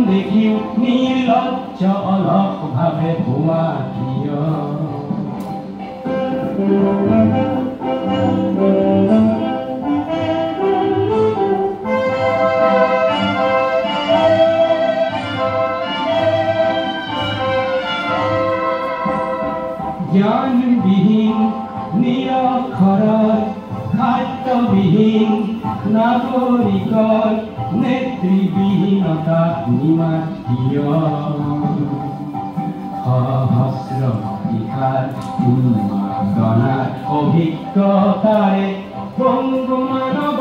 দেখিও নিৰ্লজ্জ অলক ভাবে ভুয়া কিয় জ্ঞানবিহীন নিৰক্ষৰ খাদ্যবিহীন নাগৰিকৰ নেতৃবিহীনতা নিমাতীয় সহস্ৰ শিখাৰ উন্মাদনাৰ অভিজ্ঞতাৰে বঙ্গু মানৱ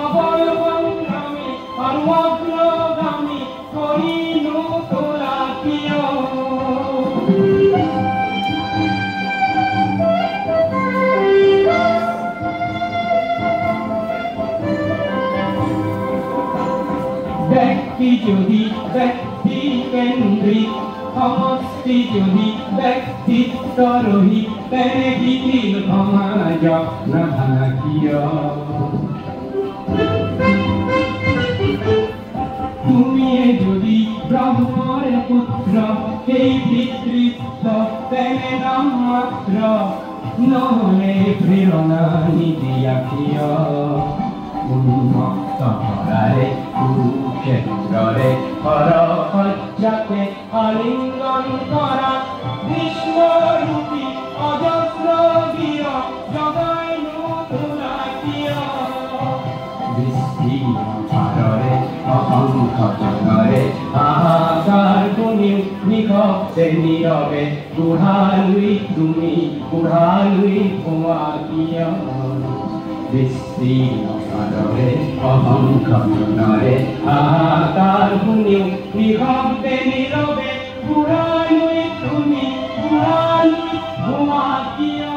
অবলম্বী আৰু অগ্ৰগামী কৰিনো তোলা কিয় ব্যক্তি যদি ব্যক্তি কেন্দ্ৰিক সমষ্টি যদি ব্যক্তিত্ব ৰহিত তেনে বিলীন সমাজ নাভাঙা কিয় তুমিয়ে যদি ব্ৰহ্মৰে পুত্ৰ সেই পিতৃত্ব তেনে নাম মাত্ৰ নহলে প্ৰেৰণা নিদিয়া কিয় উন্মুক্ত কৰাৰে কুৰুক্ষেত্ৰৰে হৰসজ্জাতে আলিঙ্গন কৰা বিশ্বৰূপী অজস্ৰ গিয় জগাইনো তোলা কিয় দৃষ্টিৰে অসংখ্য জনৰে হাহাকাৰ শুনিও নিশব্দে নীৰৱে বুঢ়ালৈ তুমি বুঢ়ালৈ ভুৱা কিয় দৃষ্টিৰে অসংখ্য জনৰে হাহাকাৰ শুনিও নিশব্দে নীৰৱে বুঢ়ালৈ তুমি বুঢ়ালৈ ভুৱা কিয়